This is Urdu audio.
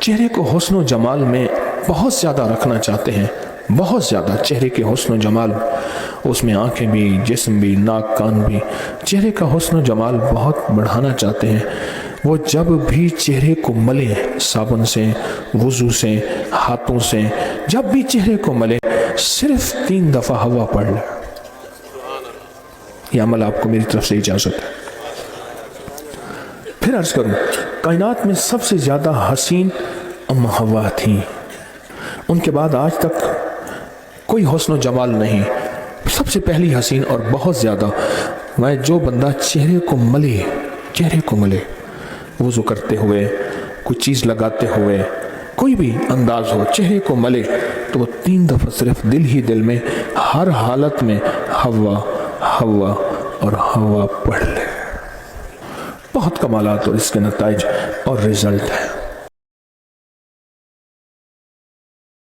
چہرے کو حسن و جمال میں بہت زیادہ رکھنا چاہتے ہیں، بہت زیادہ چہرے کے حسن و جمال، اس میں آنکھیں بھی، جسم بھی، ناک کان بھی، چہرے کا حسن و جمال بہت بڑھانا چاہتے ہیں، وہ جب بھی چہرے کو ملے صابن سے، وضو سے، ہاتھوں سے، جب بھی چہرے کو ملے صرف 3 دفعہ ہوا پڑھ لے۔ یہ عمل آپ کو میری طرف سے اجازت ہے۔ پھر عرض کروں، کائنات میں سب سے زیادہ حسین ام حوا تھیں، ان کے بعد آج تک کوئی حسن و جمال نہیں، سب سے پہلی حسین اور بہت زیادہ۔ میں جو بندہ چہرے کو ملے، چہرے کو ملے، وضو کرتے ہوئے، کوئی چیز لگاتے ہوئے، کوئی بھی انداز ہو، چہرے کو ملے تو وہ 3 دفعہ صرف دل ہی دل میں ہر حالت میں حوا حوا اور حوا پڑھ لے۔ بہت کمالات اور اس کے نتائج اور رزلٹ ہیں۔